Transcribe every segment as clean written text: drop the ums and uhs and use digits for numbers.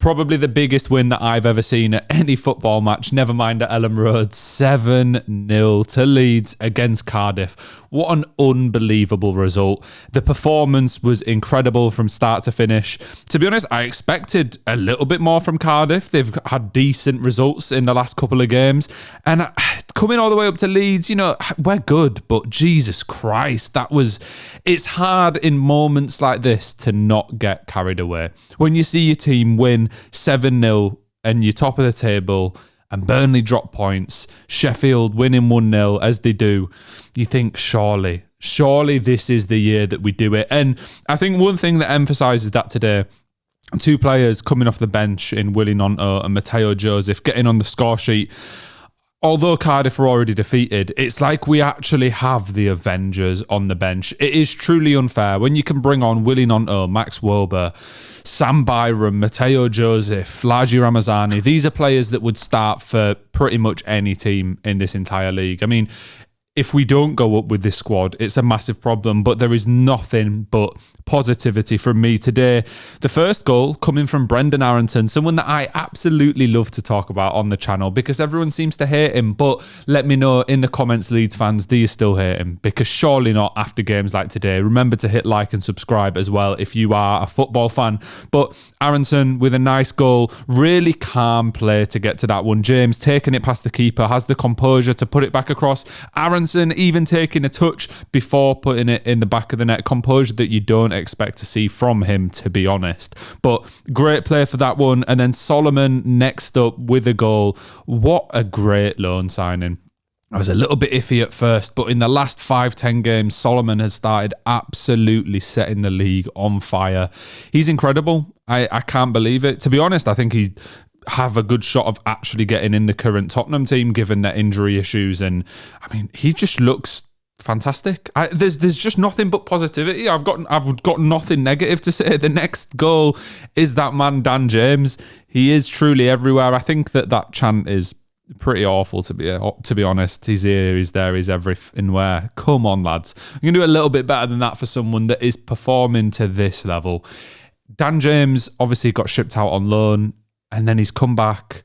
Probably the biggest win that I've ever seen at any football match, never mind at Elland Road. 7-0 to Leeds against Cardiff. What an unbelievable result. The performance was incredible from start to finish. To be honest, I expected a little bit more from Cardiff. They've had decent results in the last couple of games. And coming all the way up to Leeds, we're good. But Jesus Christ, it's hard in moments like this to not get carried away. When you see your team win 7-0 and you're top of the table and Burnley drop points, Sheffield winning 1-0 as they do, you think surely this is the year that we do it. And I think one thing that emphasises that today, two players coming off the bench in Willy Gnonto and Mateo Joseph getting on the score sheet. Although Cardiff are already defeated, it's like we actually have the Avengers on the bench. It is truly unfair when you can bring on Willy Gnonto, Max Wober, Sam Byram, Mateo Joseph, Laji Ramazani. These are players that would start for pretty much any team in this entire league. I mean, if we don't go up with this squad, it's a massive problem, but there is nothing but positivity from me today. The first goal coming from Brendan Arrington, someone that I absolutely love to talk about on the channel because everyone seems to hate him, but let me know in the comments, Leeds fans, do you still hate him? Because surely not after games like today. Remember to hit like and subscribe as well if you are a football fan. But Arrington with a nice goal, really calm play to get to that one. James taking it past the keeper, has the composure to put it back across. Aronson even taking a touch before putting it in the back of the net. Composure that you don't expect to see from him, to be honest. But great play for that one. And then Solomon next up with a goal. What a great loan signing. I was a little bit iffy at first, but in the last 5-10 games, Solomon has started absolutely setting the league on fire. He's incredible. I can't believe it. To be honest, I think he's have a good shot of actually getting in the current Tottenham team given their injury issues. And I mean, he just looks fantastic. There's just nothing but positivity. I've got nothing negative to say. The next goal is that man Dan James. He is truly everywhere. I think that chant is pretty awful to be honest. He's here, he's there, he's everywhere. Come on, lads. I'm gonna do a little bit better than that for someone that is performing to this level. Dan James obviously got shipped out on loan, and then he's come back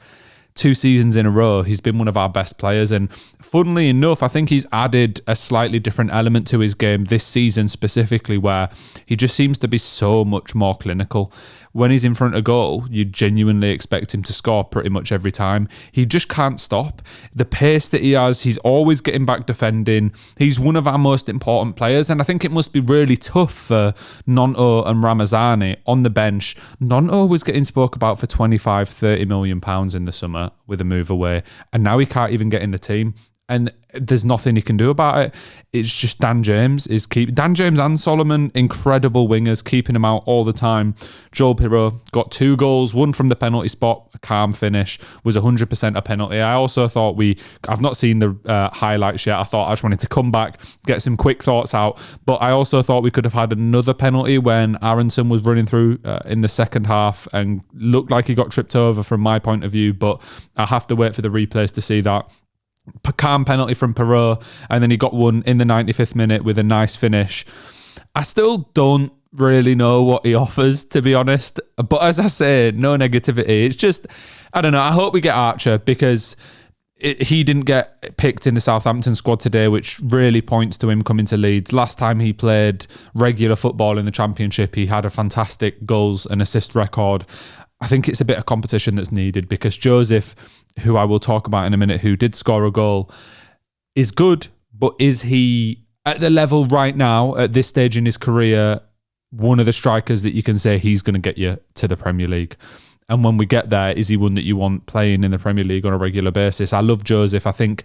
2 seasons in a row. He's been one of our best players. And funnily enough, I think he's added a slightly different element to his game this season specifically, where he just seems to be so much more clinical. When he's in front of goal, you genuinely expect him to score pretty much every time. He just can't stop. The pace that he has, he's always getting back defending. He's one of our most important players, and I think it must be really tough for Gnonto and Ramazani on the bench. Gnonto was getting spoke about for £25-30 million in the summer with a move away, and now he can't even get in the team. And there's nothing he can do about it. It's just Dan James Dan James and Solomon, incredible wingers, keeping him out all the time. Joel Pirot got 2 goals, one from the penalty spot, a calm finish, was 100% a penalty. I also thought I've not seen the highlights yet. I just wanted to come back, get some quick thoughts out. But I also thought we could have had another penalty when Aronson was running through in the second half and looked like he got tripped over from my point of view. But I have to wait for the replays to see that. Calm penalty from Perot, and then he got one in the 95th minute with a nice finish. I still don't really know what he offers, to be honest. But as I say, no negativity. It's just, I don't know. I hope we get Archer because he didn't get picked in the Southampton squad today, which really points to him coming to Leeds. Last time he played regular football in the Championship, he had a fantastic goals and assist record. I think it's a bit of competition that's needed because Joseph, who I will talk about in a minute, who did score a goal, is good, but is he at the level right now, at this stage in his career, one of the strikers that you can say he's going to get you to the Premier League? And when we get there, is he one that you want playing in the Premier League on a regular basis? I love Joseph. I think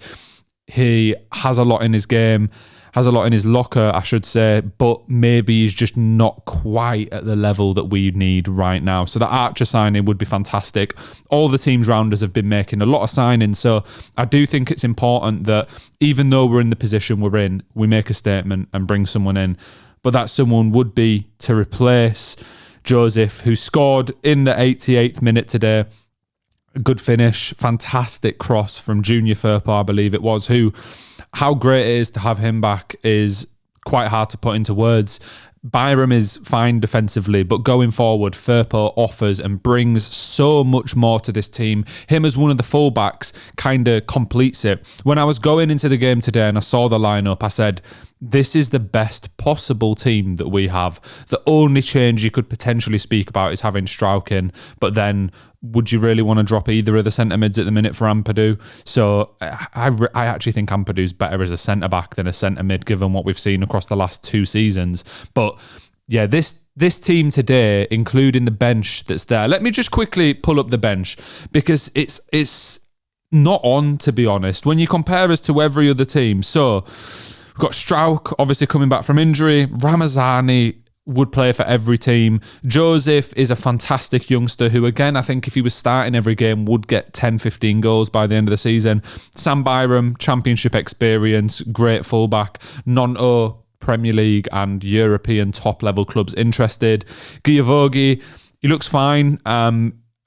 he has a lot in his game, has a lot in his locker, I should say, but maybe he's just not quite at the level that we need right now. So the Archer signing would be fantastic. All the teams round us have been making a lot of signings, so I do think it's important that even though we're in the position we're in, we make a statement and bring someone in. But that someone would be to replace Joseph, who scored in the 88th minute today. A good finish, fantastic cross from Junior Firpo, I believe it was, how great it is to have him back is quite hard to put into words. Byram is fine defensively, but going forward, Firpo offers and brings so much more to this team. Him as one of the fullbacks kind of completes it. When I was going into the game today and I saw the lineup, I said, this is the best possible team that we have. The only change you could potentially speak about is having Strauch in, but then would you really want to drop either of the centre mids at the minute for Ampadu? So I actually think Ampadu's better as a centre back than a centre mid, given what we've seen across the last 2 seasons. But yeah, this team today, including the bench that's there. Let me just quickly pull up the bench because it's not on, to be honest, when you compare us to every other team. So we've got Strauch, obviously coming back from injury. Ramazani would play for every team. Joseph is a fantastic youngster who, again, I think if he was starting every game, would get 10, 15 goals by the end of the season. Sam Byram, championship experience, great fullback. Nonto, Premier League and European top-level clubs interested. Giavogi, he looks fine.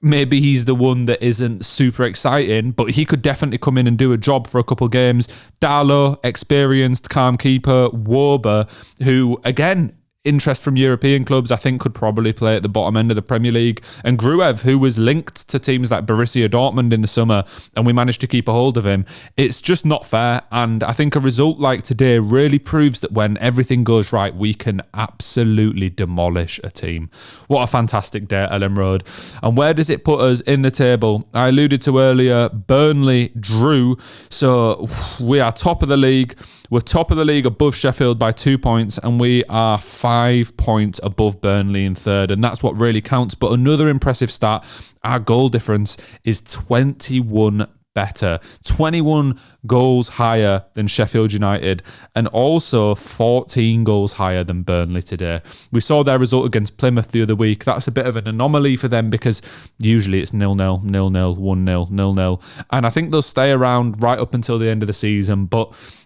Maybe he's the one that isn't super exciting, but he could definitely come in and do a job for a couple games. Darlow, experienced, calm keeper. Wober, who, again, interest from European clubs, I think could probably play at the bottom end of the Premier League. And Gruev, who was linked to teams like Borussia Dortmund in the summer, and we managed to keep a hold of him. It's just not fair. And I think a result like today really proves that when everything goes right, we can absolutely demolish a team. What a fantastic day at Elland Road. And where does it put us in the table? I alluded to earlier, Burnley drew. So we are top of the league. We're top of the league above Sheffield by 2 points, and we are 5 points above Burnley in third, and that's what really counts. But another impressive stat, our goal difference is 21 better, 21 goals higher than Sheffield United, and also 14 goals higher than Burnley today. We saw their result against Plymouth the other week. That's a bit of an anomaly for them because usually it's 0-0, 0-0, 1-0, 0-0, and I think they'll stay around right up until the end of the season. But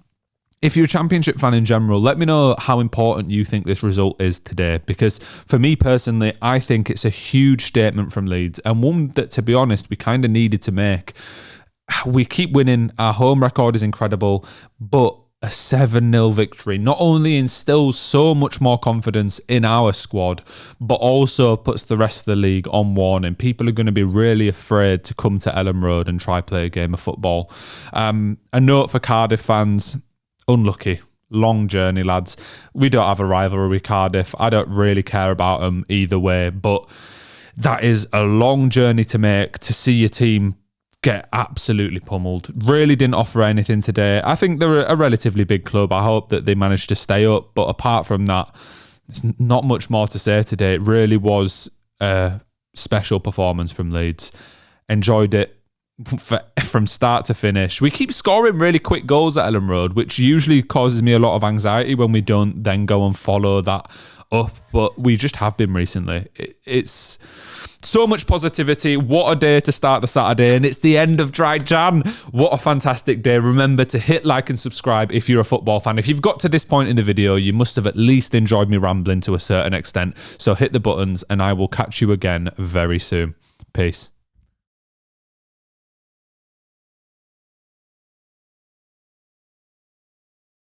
if you're a Championship fan in general, let me know how important you think this result is today, because for me personally, I think it's a huge statement from Leeds, and one that, to be honest, we kind of needed to make. We keep winning, our home record is incredible, but a 7-0 victory not only instills so much more confidence in our squad, but also puts the rest of the league on warning. People are going to be really afraid to come to Elland Road and try play a game of football. A note for Cardiff fans: unlucky. Long journey, lads. We don't have a rivalry with Cardiff. I don't really care about them either way, but that is a long journey to make, to see your team get absolutely pummeled. Really didn't offer anything today. I think they're a relatively big club. I hope that they managed to stay up, but apart from that, there's not much more to say today. It really was a special performance from Leeds. Enjoyed it from start to finish. We keep scoring really quick goals at Elland Road, which usually causes me a lot of anxiety when we don't then go and follow that up, but we just have been recently. It's so much positivity. What a day to start the Saturday, and it's the end of Dry Jan. What a fantastic day. Remember to hit like and subscribe if you're a football fan. If you've got to this point in the video, you must have at least enjoyed me rambling to a certain extent, so hit the buttons and I will catch you again very soon. Peace.